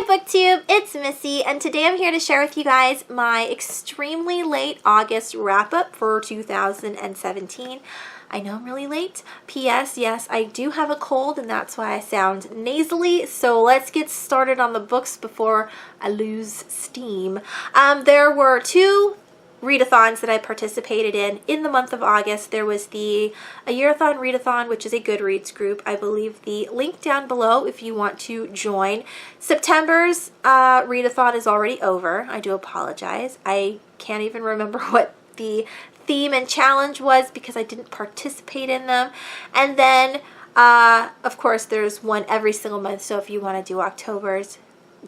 BookTube, it's Missy, and today I'm here to share with you guys my extremely late August wrap-up for 2017. I know I'm really late. P.S. Yes, I do have a cold, and that's why I sound nasally, so let's get started on the books before I lose steam. There were two readathons that I participated in the month of August. There was a Yearathon Readathon, which is a Goodreads group. I believe the link down below if you want to join. September's readathon is already over. I do apologize. I can't even remember what the theme and challenge was because I didn't participate in them. And then, of course, there's one every single month. So if you want to do October's,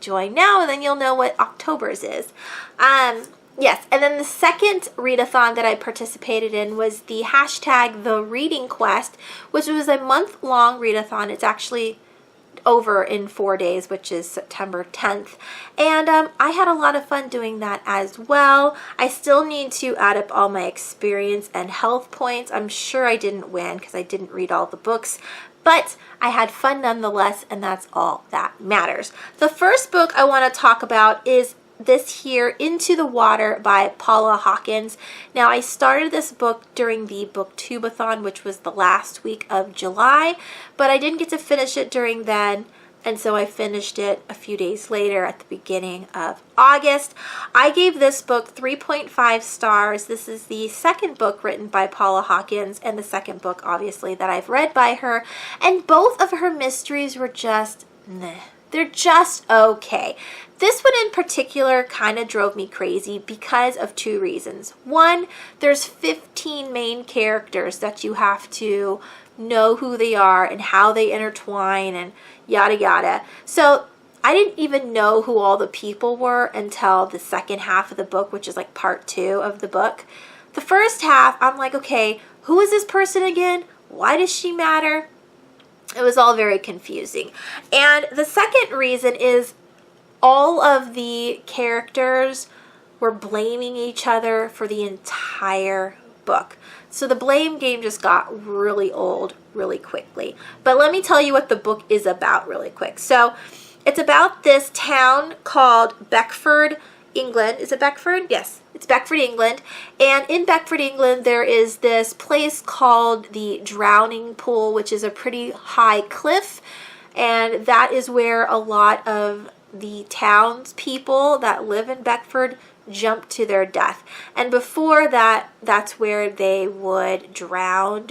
join now, and then you'll know what October's is. Yes, and then the second readathon that I participated in was the hashtag The Reading Quest, which was a month-long readathon. It's actually over in 4 days, which is September 10th. And I had a lot of fun doing that as well. I still need to add up all my experience and health points. I'm sure I didn't win because I didn't read all the books, but I had fun nonetheless, and that's all that matters. The first book I want to talk about is this here, Into the Water by Paula Hawkins. Now, I started this book during the BookTubeathon, which was the last week of July, but I didn't get to finish it during then, and so I finished it a few days later at the beginning of August. I gave this book 3.5 stars. This is the second book written by Paula Hawkins, and the second book, obviously, that I've read by her, and both of her mysteries were just meh. They're just okay. This one in particular kind of drove me crazy because of two reasons. One, there's 15 main characters that you have to know who they are and how they intertwine and yada yada. So I didn't even know who all the people were until the second half of the book, which is like part 2 of the book. The first half, I'm like, okay, who is this person again? Why does she matter? It was all very confusing. And the second reason is all of the characters were blaming each other for the entire book. So the blame game just got really old really quickly. But let me tell you what the book is about really quick. So it's about this town called Beckford, England. Is it Beckford? Yes, it's Beckford, England. And in Beckford, England, there is this place called the Drowning Pool, which is a pretty high cliff. And that is where a lot of the townspeople that live in Beckford jump to their death. And before that, that's where they would drown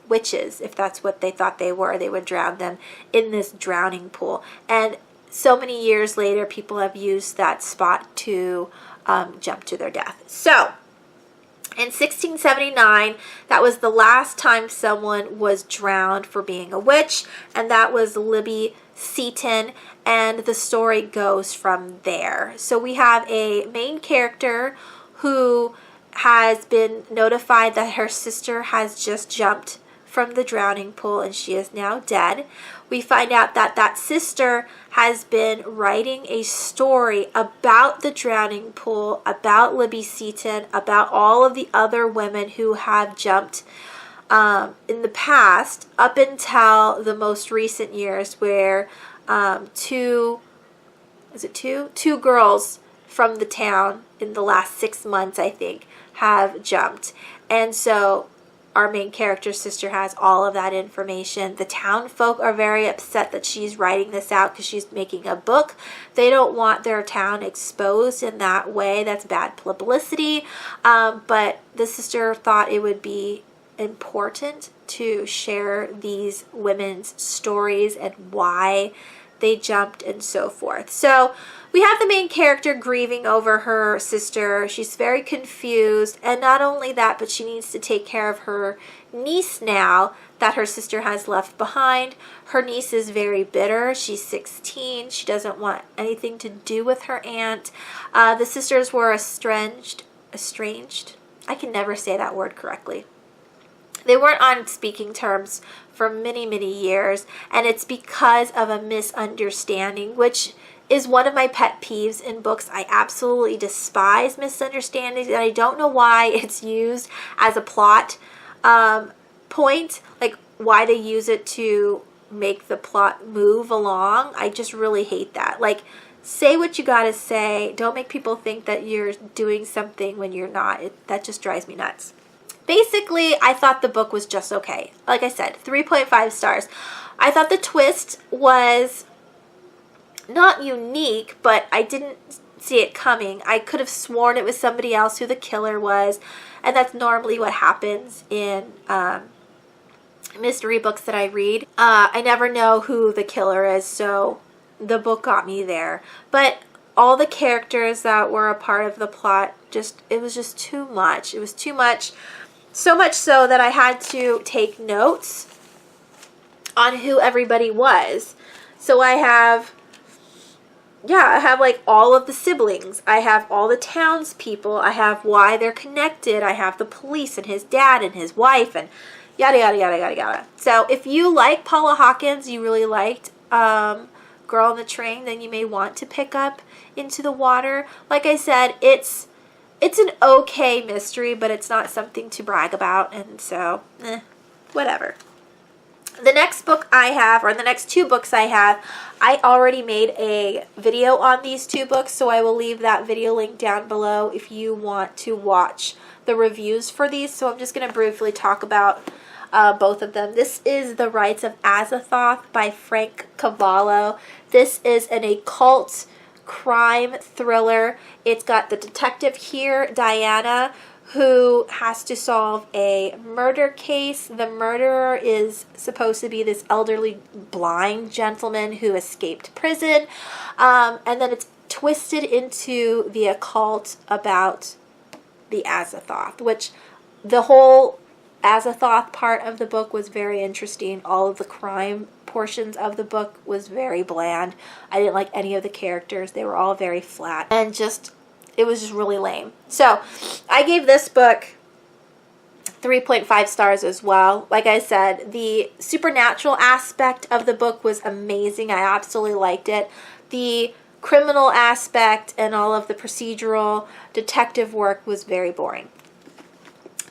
witches, if that's what they thought they were. They would drown them in this drowning pool. And so many years later, people have used that spot to jump to their death. So, in 1679, that was the last time someone was drowned for being a witch, and that was Libby Seaton, and the story goes from there. So we have a main character who has been notified that her sister has just jumped from the drowning pool and she is now dead. We find out that that sister has been writing a story about the drowning pool, about Libby Seaton, about all of the other women who have jumped in the past up until the most recent years where two girls from the town in the last 6 months, I think, have jumped. And so our main character's sister has all of that information. The town folk are very upset that she's writing this out because she's making a book. They don't want their town exposed in that way. That's bad publicity. But the sister thought it would be important to share these women's stories and why they jumped and so forth. So we have the main character grieving over her sister. She's very confused, and not only that, but she needs to take care of her niece now that her sister has left behind. Her niece is very bitter. She's 16. She doesn't want anything to do with her aunt. The sisters were estranged. I can never say that word correctly. They weren't on speaking terms for many, many years, and it's because of a misunderstanding, which is one of my pet peeves in books. I absolutely despise misunderstandings, and I don't know why it's used as a plot point, like why they use it to make the plot move along. I just really hate that. Like, say what you gotta say. Don't make people think that you're doing something when you're not. That just drives me nuts. Basically, I thought the book was just okay. Like I said, 3.5 stars. I thought the twist was not unique, but I didn't see it coming. I could have sworn it was somebody else who the killer was, and that's normally what happens in mystery books that I read. I never know who the killer is, so the book got me there. But all the characters that were a part of the plot, it was just too much. It was too much. So much so that I had to take notes on who everybody was. So I have like all of the siblings. I have all the townspeople. I have why they're connected. I have the police and his dad and his wife and yada, yada, yada, yada, yada. So if you like Paula Hawkins, you really liked Girl on the Train, then you may want to pick up Into the Water. Like I said, it's an okay mystery, but it's not something to brag about, and so, whatever. The next book I have, or the next two books I have, I already made a video on these two books, so I will leave that video link down below if you want to watch the reviews for these. So I'm just going to briefly talk about both of them. This is The Rites of Azathoth by Frank Cavallo. This is an occult crime thriller. It's got the detective here, Diana, who has to solve a murder case. The murderer is supposed to be this elderly blind gentleman who escaped prison. And then it's twisted into the occult about the Azathoth, which the whole Azathoth part of the book was very interesting. All of the crime portions of the book was very bland. I didn't like any of the characters. They were all very flat and it was just really lame. So I gave this book 3.5 stars as well. Like I said, the supernatural aspect of the book was amazing. I absolutely liked it. The criminal aspect and all of the procedural detective work was very boring.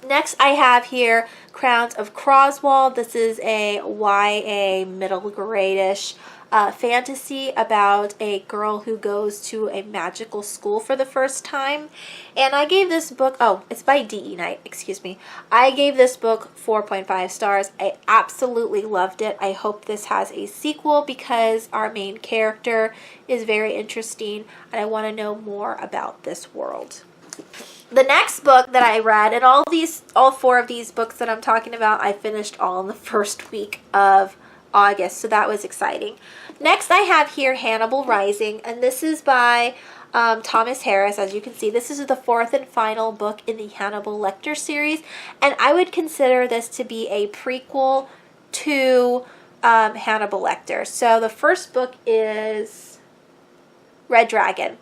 Next I have here Crowns of Croswell. This is a YA middle grade-ish fantasy about a girl who goes to a magical school for the first time. And I gave this book, it's by D.E. Knight, excuse me. I gave this book 4.5 stars. I absolutely loved it. I hope this has a sequel because our main character is very interesting and I want to know more about this world. The next book that I read, and all four of these books that I'm talking about, I finished all in the first week of August, so that was exciting. Next I have here Hannibal Rising, and this is by Thomas Harris. As you can see, this is the fourth and final book in the Hannibal Lecter series, and I would consider this to be a prequel to Hannibal Lecter. So the first book is Red Dragon,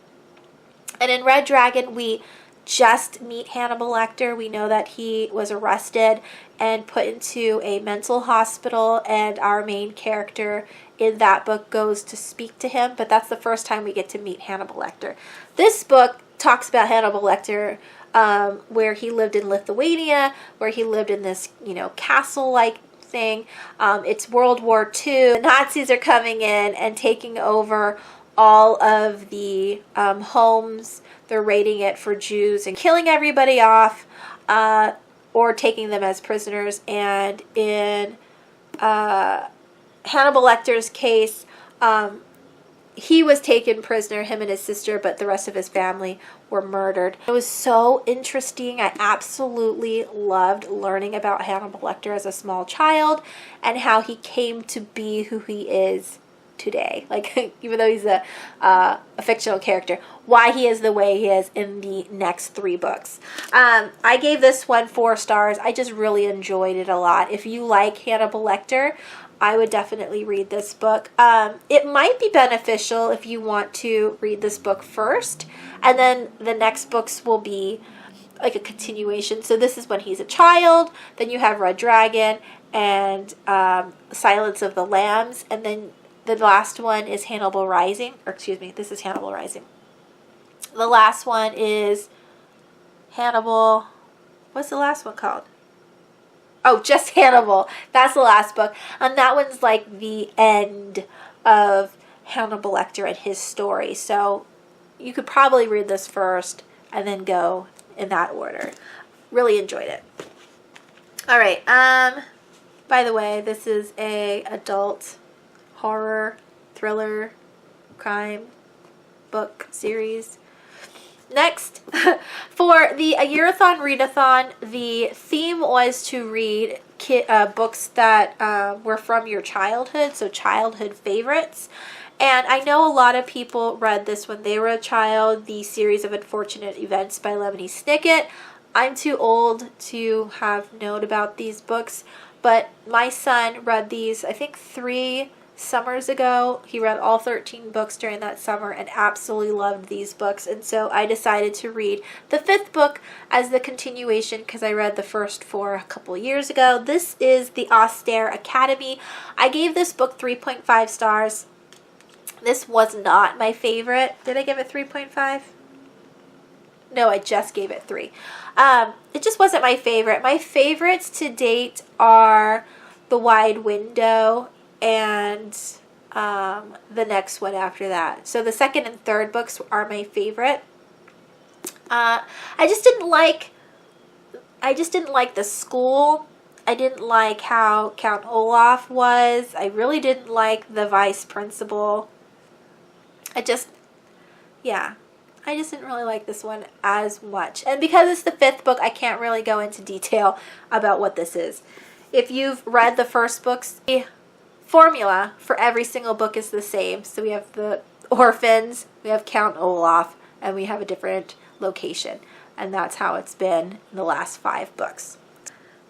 and in Red Dragon we just meet Hannibal Lecter. We know that he was arrested and put into a mental hospital, and our main character in that book goes to speak to him, but that's the first time we get to meet Hannibal Lecter. This book talks about Hannibal Lecter, where he lived in Lithuania, where he lived in this, castle-like thing. It's World War II. The Nazis are coming in and taking over all of the homes. They're raiding it for Jews and killing everybody off or taking them as prisoners. And in Hannibal Lecter's case, he was taken prisoner, him and his sister, but the rest of his family were murdered. It was so interesting. I absolutely loved learning about Hannibal Lecter as a small child and how he came to be who he is today. Like, even though he's a fictional character, why he is the way he is in the next three books. I gave this one 4 stars. I just really enjoyed it a lot. If you like Hannibal Lecter, I would definitely read this book. It might be beneficial if you want to read this book first, and then the next books will be like a continuation. So this is when he's a child, then you have Red Dragon and Silence of the Lambs, and then the last one is Hannibal Rising, or excuse me, this is Hannibal Rising. The last one is Hannibal, what's the last one called? Oh, just Hannibal. That's the last book. And that one's like the end of Hannibal Lecter and his story. So you could probably read this first and then go in that order. Really enjoyed it. All right. By the way, this is a adult horror, thriller, crime book series. Next, for the A Year-a-thon Readathon, the theme was to read books that were from your childhood, so childhood favorites. And I know a lot of people read this when they were a child, the series of Unfortunate Events by Lemony Snicket. I'm too old to have known about these books, but my son read these, I think 3 summers ago. He read all 13 books during that summer and absolutely loved these books, and so I decided to read the 5th book as the continuation because I read the first 4 a couple years ago. This is The Austere Academy. I gave this book 3.5 stars. This was not my favorite. Did I give it 3.5? No, I just gave it 3. It just wasn't my favorite. My favorites to date are The Wide Window and the next one after that. So the 2nd and 3rd books are my favorite. I just didn't like the school. I didn't like how Count Olaf was. I really didn't like the vice principal. I just didn't really like this one as much. And because it's the 5th book, I can't really go into detail about what this is. If you've read the first books, the formula for every single book is the same. So we have the orphans, we have Count Olaf, and we have a different location. And that's how it's been in the last 5 books.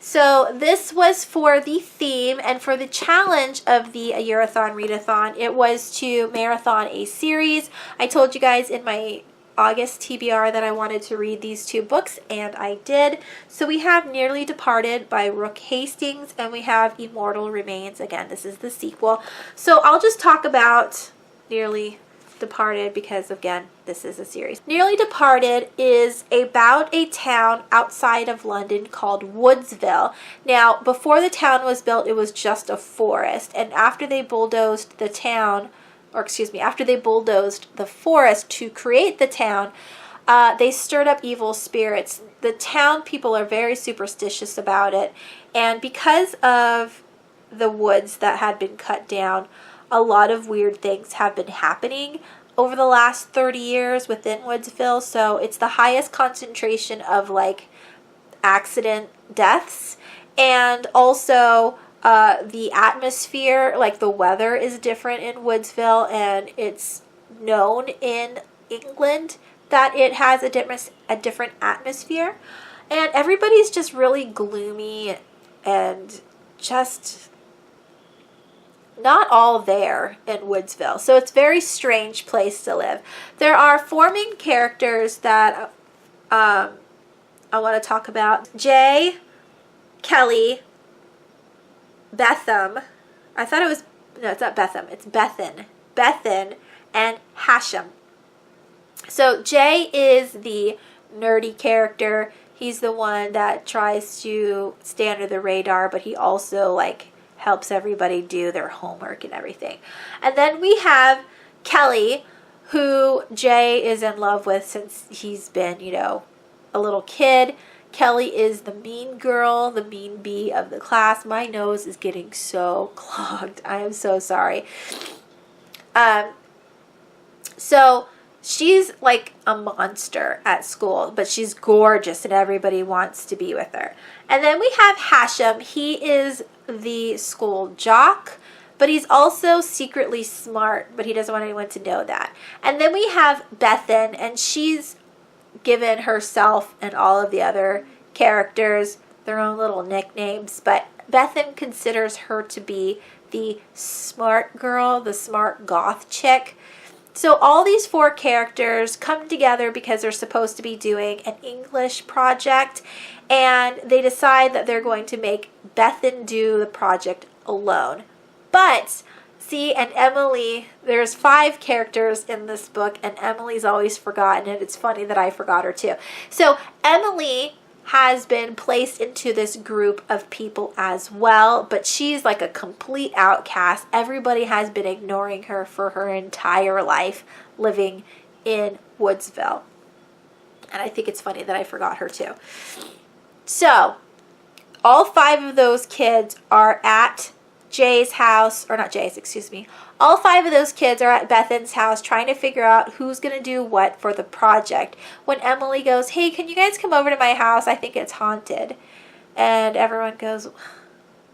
So this was for the theme, and for the challenge of the A Year-a-thon Readathon, it was to marathon a series. I told you guys in my August TBR that I wanted to read these 2 books, and I did. So we have Nearly Departed by Rook Hastings, and we have Immortal Remains. Again, this is the sequel. So I'll just talk about Nearly Departed because, again, this is a series. Nearly Departed is about a town outside of London called Woodsville. Now, before the town was built, it was just a forest, and after they bulldozed the town, or excuse me, after they bulldozed the forest to create the town, they stirred up evil spirits. The town people are very superstitious about it, and because of the woods that had been cut down, a lot of weird things have been happening over the last 30 years within Woodsville. So it's the highest concentration of like accident deaths, and also the atmosphere, like the weather is different in Woodsville, and it's known in England that it has a different atmosphere, and everybody's just really gloomy and just not all there in Woodsville. So it's a very strange place to live. There are 4 main characters that I want to talk about. Jay, Kelly, Betham. I thought it was, no, it's not Betham. It's Bethan. Bethan and Hashem. So Jay is the nerdy character. He's the one that tries to stay under the radar, but he also like helps everybody do their homework and everything. And then we have Kelly, who Jay is in love with since he's been, you know, a little kid. Kelly is the mean girl, the mean bee of the class. My nose is getting so clogged. I am so sorry. So she's like a monster at school, but she's gorgeous and everybody wants to be with her. And then we have Hashem. He is the school jock, but he's also secretly smart, but he doesn't want anyone to know that. And then we have Bethan, and she's given herself and all of the other characters their own little nicknames, but Bethan considers her to be the smart girl, the smart goth chick. So all these 4 characters come together because they're supposed to be doing an English project, and they decide that they're going to make Bethan do the project alone. But see, and Emily, there's 5 characters in this book, and Emily's always forgotten, and it's funny that I forgot her too. So Emily has been placed into this group of people as well, but she's like a complete outcast. Everybody has been ignoring her for her entire life living in Woodsville. And I think it's funny that I forgot her too. So, all 5 of those kids are at Jay's house, or not Jay's, excuse me. All 5 of those kids are at Bethan's house trying to figure out who's going to do what for the project. When Emily goes, hey, can you guys come over to my house? I think it's haunted. And everyone goes,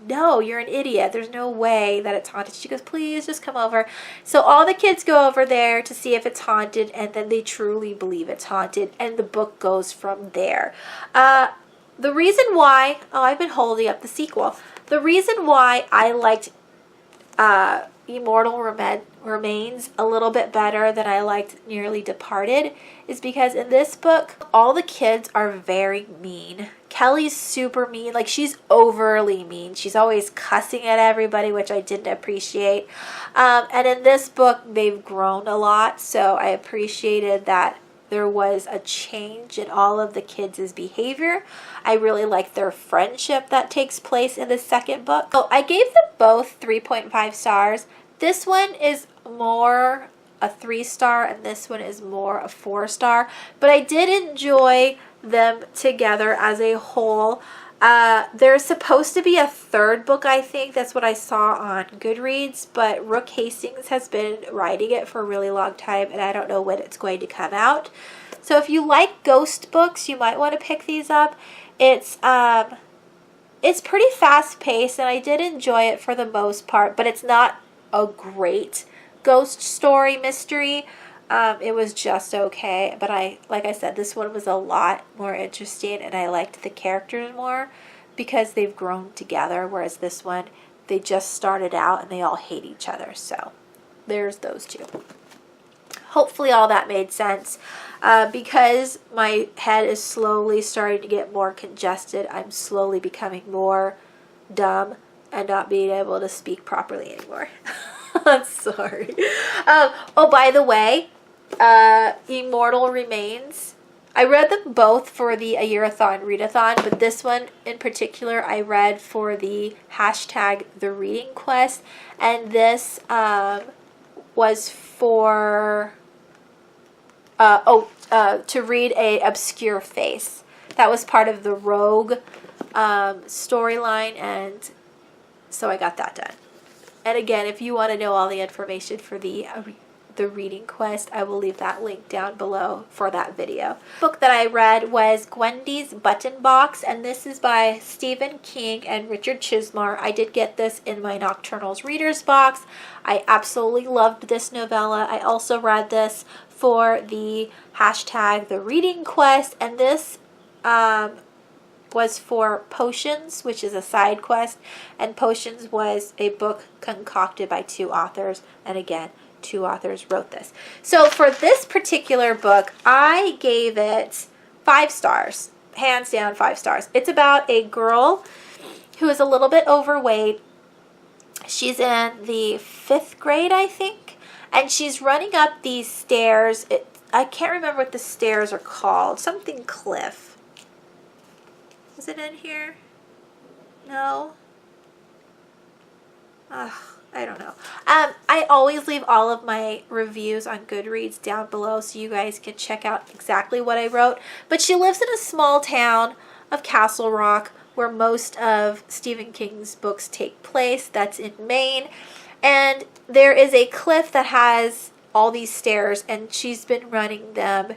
no, you're an idiot. There's no way that it's haunted. She goes, please just come over. So all the kids go over there to see if it's haunted, and then they truly believe it's haunted, and the book goes from there. The reason why, I've been holding up the sequel. The reason why I liked Immortal Remains a little bit better than I liked Nearly Departed is because in this book, all the kids are very mean. Kelly's super mean. Like, she's overly mean. She's always cussing at everybody, which I didn't appreciate. And in this book, they've grown a lot, so I appreciated that there was a change in all of the kids' behavior. I really like their friendship that takes place in the second book. So I gave them both 3.5 stars. This one is more a 3-star and this one is more a 4-star. But I did enjoy them together as a whole. There's supposed to be a 3rd book, I think. That's what I saw on Goodreads. But Brooke Hastings has been writing it for a really long time, and I don't know when it's going to come out. So if you like ghost books, you might want to pick these up. It's pretty fast-paced, and I did enjoy it for the most part. But it's not a great ghost story mystery. It was just okay, but like I said, this one was a lot more interesting, and I liked the characters more because they've grown together, whereas this one, they just started out and they all hate each other. So there's those 2. Hopefully all that made sense. Because my head is slowly starting to get more congested, I'm slowly becoming more dumb and not being able to speak properly anymore. I'm sorry. Oh, by the way, Immortal Remains. I read them both for the A Year-a-thon readathon, but this one in particular I read for the hashtag The Reading Quest, and this was for to read a obscure face. That was part of the Rogue storyline, and so I got that done. And again, if you want to know all the information for the Reading Quest, I will leave that link down below for that video. The book that I read was Gwen DS Button Box, and this is by Stephen King and Richard Chizmar. I did get this in my Nocturnals Readers box. I absolutely loved this novella. I also read this for the hashtag The Reading Quest, and this was for Potions, which is a side quest, and Potions was a book concocted by 2 authors, and again, 2 authors wrote this. So for this particular book, I gave it 5 stars, hands down 5 stars. It's about a girl who is a little bit overweight. She's in the 5th grade, I think, and she's running up these stairs. I can't remember what the stairs are called. Something cliff. Is it in here? No? Ugh, I don't know. I always leave all of my reviews on Goodreads down below so you guys can check out exactly what I wrote. But she lives in a small town of Castle Rock where most of Stephen King's books take place. That's in Maine. And there is a cliff that has all these stairs, and she's been running them,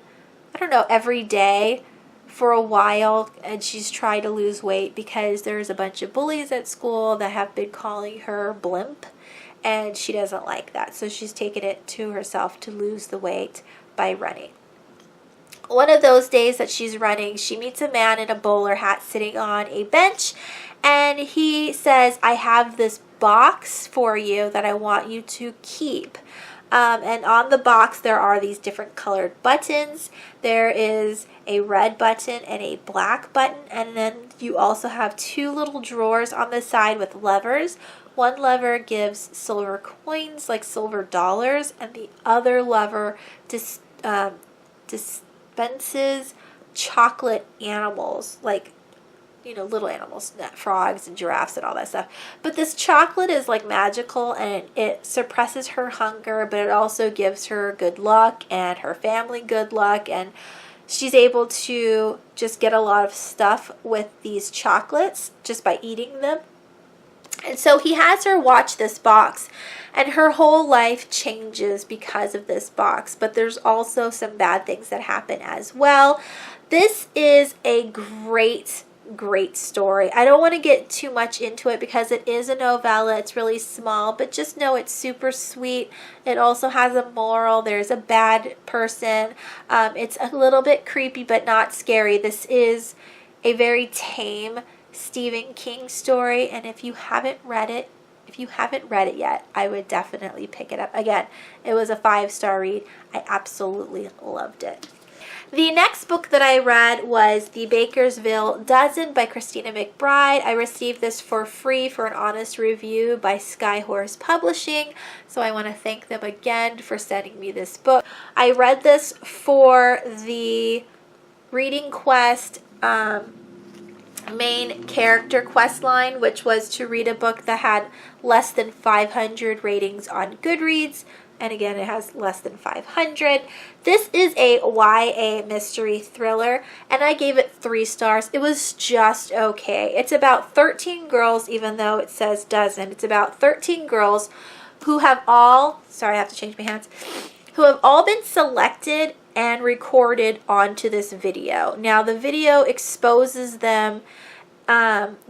I don't know, every day for a while, and she's tried to lose weight because there's a bunch of bullies at school that have been calling her blimp, and she doesn't like that. So she's taken it to herself to lose the weight by running. One of those days that she's running, she meets a man in a bowler hat sitting on a bench, and he says, I have this box for you that I want you to keep. And on the box there are these different colored buttons. There is a red button and a black button, and then you also have 2 little drawers on the side with levers. One lever gives silver coins, like silver dollars, and the other lever dispenses chocolate animals, like, you know, little animals, frogs and giraffes and all that stuff. But this chocolate is like magical, and it suppresses her hunger, but it also gives her good luck and her family good luck, and she's able to just get a lot of stuff with these chocolates just by eating them. And so he has her watch this box, and her whole life changes because of this box. But there's also some bad things that happen as well. This is a great story. I don't want to get too much into it because it is a novella. It's really small, but just know it's super sweet. It also has a moral. There's a bad person. It's a little bit creepy, but not scary. This is a very tame Stephen King story, and if you haven't read it yet, I would definitely pick it up. Again, it was a 5-star read. I absolutely loved it. The next book that I read was The Bakersville Dozen by Christina McBride. I received this for free for an honest review by Skyhorse Publishing, so I want to thank them again for sending me this book. I read this for the Reading Quest main character quest line, which was to read a book that had less than 500 ratings on Goodreads. And again, it has less than 500. This is a YA mystery thriller, and I gave it 3 stars. It was just okay. It's about 13 girls, even though it says dozen. It's about 13 girls who have all, sorry, I have to change my hands, who have all been selected and recorded onto this video. Now, the video exposes them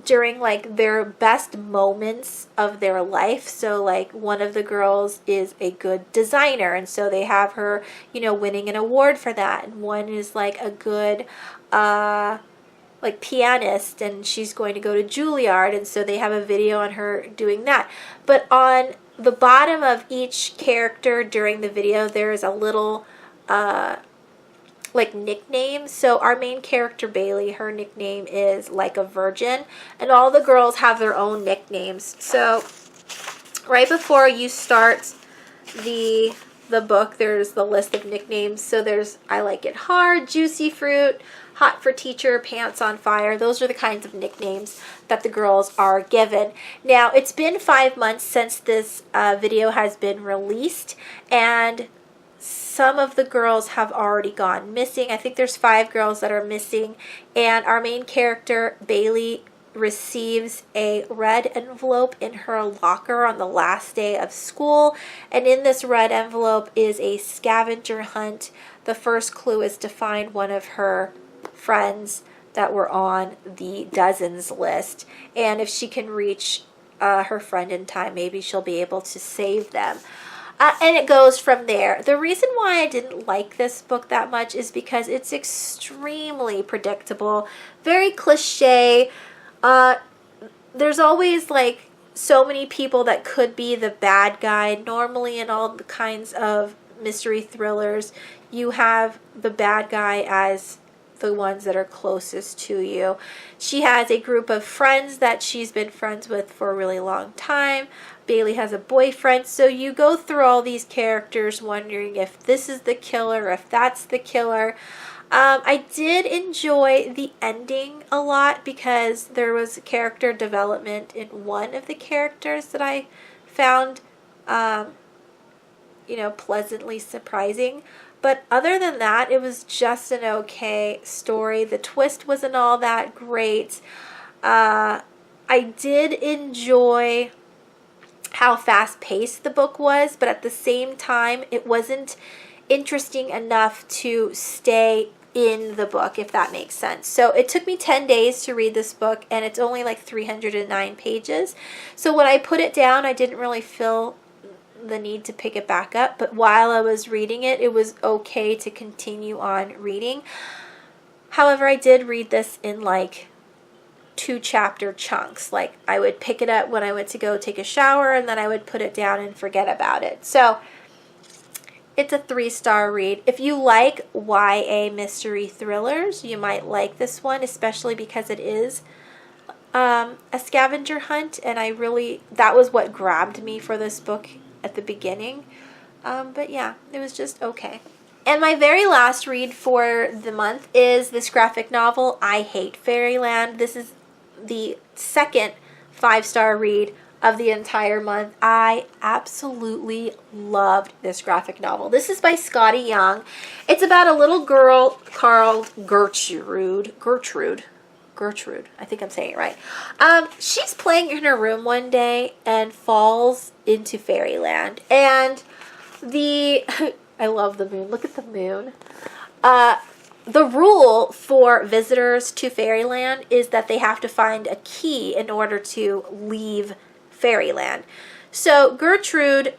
during like their best moments of their life. So like one of the girls is a good designer, and so they have her, you know, winning an award for that. And one is like a good like pianist, and she's going to go to Juilliard, and so they have a video on her doing that. But on the bottom of each character during the video, there is a little like nickname. So our main character Bailey, her nickname is Like a Virgin, and all the girls have their own nicknames. So right before you start the book, there's the list of nicknames. So there's I Like It Hard, Juicy Fruit, Hot for Teacher, Pants on Fire. Those are the kinds of nicknames that the girls are given. Now, it's been 5 months since this video has been released, and some of the girls have already gone missing. I think there's 5 girls that are missing, and our main character, Bailey, receives a red envelope in her locker on the last day of school, and in this red envelope is a scavenger hunt. The first clue is to find one of her friends that were on the dozens list, and if she can reach her friend in time, maybe she'll be able to save them. And it goes from there. The reason why I didn't like this book that much is because it's extremely predictable, very cliche. There's always like so many people that could be the bad guy. Normally in all the kinds of mystery thrillers, you have the bad guy as the ones that are closest to you. She has a group of friends that she's been friends with for a really long time. Bailey has a boyfriend. So you go through all these characters wondering if this is the killer, if that's the killer. I did enjoy the ending a lot because there was character development in one of the characters that I found, pleasantly surprising. But other than that, it was just an okay story. The twist wasn't all that great. I did enjoy how fast-paced the book was, but at the same time, it wasn't interesting enough to stay in the book, if that makes sense. So it took me 10 days to read this book, and it's only like 309 pages. So when I put it down, I didn't really feel the need to pick it back up, but while I was reading it, it was okay to continue on reading. However, I did read this in like 2-chapter chunks. Like I would pick it up when I went to go take a shower, and then I would put it down and forget about it. So it's a 3-star read. If you like YA mystery thrillers, you might like this one, especially because it is a scavenger hunt, and that was what grabbed me for this book at the beginning. But yeah, it was just okay. And my very last read for the month is this graphic novel, I Hate Fairyland. This is the second 5-star read of the entire month. I absolutely loved this graphic novel. This is by Scotty Young. It's about a little girl called Gertrude. I think I'm saying it right. She's playing in her room one day and falls into fairyland. And I love the moon. Look at the moon. The rule for visitors to fairyland is that they have to find a key in order to leave fairyland. So Gertrude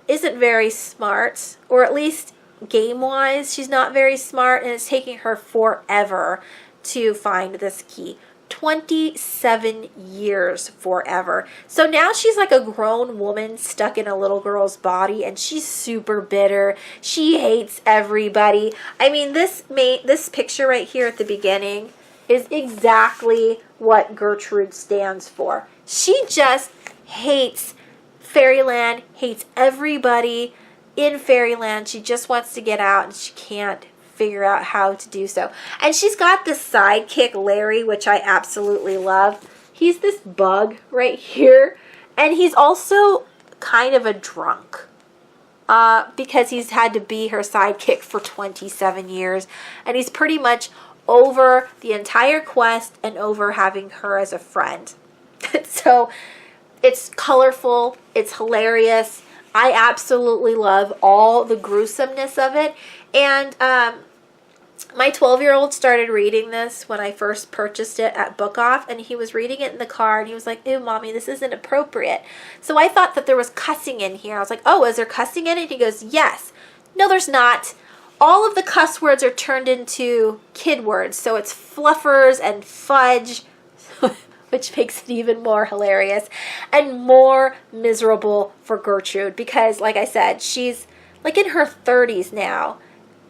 isn't very smart, or at least game-wise, she's not very smart, and it's taking her forever to find this key. 27 years, forever. So now she's like a grown woman stuck in a little girl's body, and she's super bitter. She hates everybody. I mean, this picture right here at the beginning is exactly what Gertrude stands for. She just hates fairyland, hates everybody in fairyland. She just wants to get out, and she can't figure out how to do so. And she's got this sidekick, Larry, which I absolutely love. He's this bug right here, and he's also kind of a drunk because he's had to be her sidekick for 27 years, and he's pretty much over the entire quest and over having her as a friend. So it's colorful, it's hilarious. I absolutely love all the gruesomeness of it. And my 12-year-old started reading this when I first purchased it at Book Off, and he was reading it in the car, and he was like, ew, Mommy, this isn't appropriate. So I thought that there was cussing in here. I was like, oh, is there cussing in it? He goes, yes. No, there's not. All of the cuss words are turned into kid words, so it's fluffers and fudge, which makes it even more hilarious and more miserable for Gertrude because, like I said, she's like in her 30s now,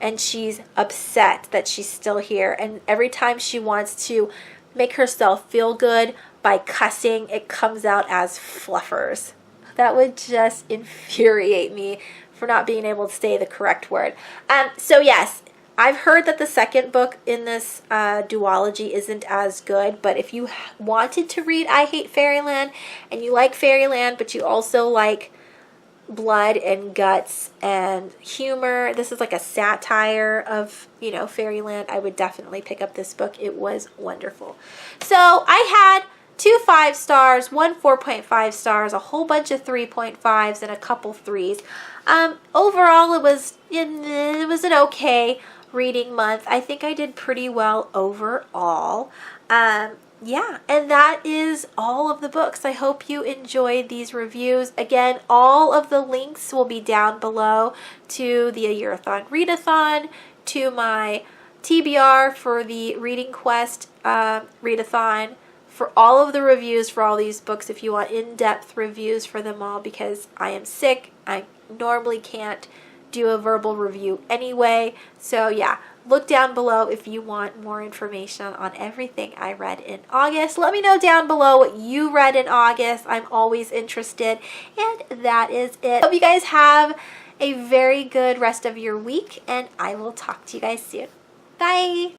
and she's upset that she's still here. And every time she wants to make herself feel good by cussing, it comes out as fluffers. That would just infuriate me for not being able to say the correct word. So yes, I've heard that the second book in this duology isn't as good, but if you wanted to read I Hate Fairyland and you like Fairyland, but you also like blood and guts and humor, this is like a satire of, you know, Fairyland, I would definitely pick up this book. It was wonderful. So I had 2 5 stars, 1 4.5 stars, a whole bunch of 3.5s, and a couple 3s. Overall, it was an okay reading month. I think I did pretty well overall. Yeah, and that is all of the books. I hope you enjoyed these reviews. Again, all of the links will be down below to the A Year-a-thon Readathon, to my TBR for the Reading Quest Readathon, for all of the reviews for all these books if you want in-depth reviews for them all, because I am sick. I normally can't do a verbal review anyway. So yeah, look down below if you want more information on everything I read in August. Let me know down below what you read in August. I'm always interested. And that is it. Hope you guys have a very good rest of your week, and I will talk to you guys soon. Bye!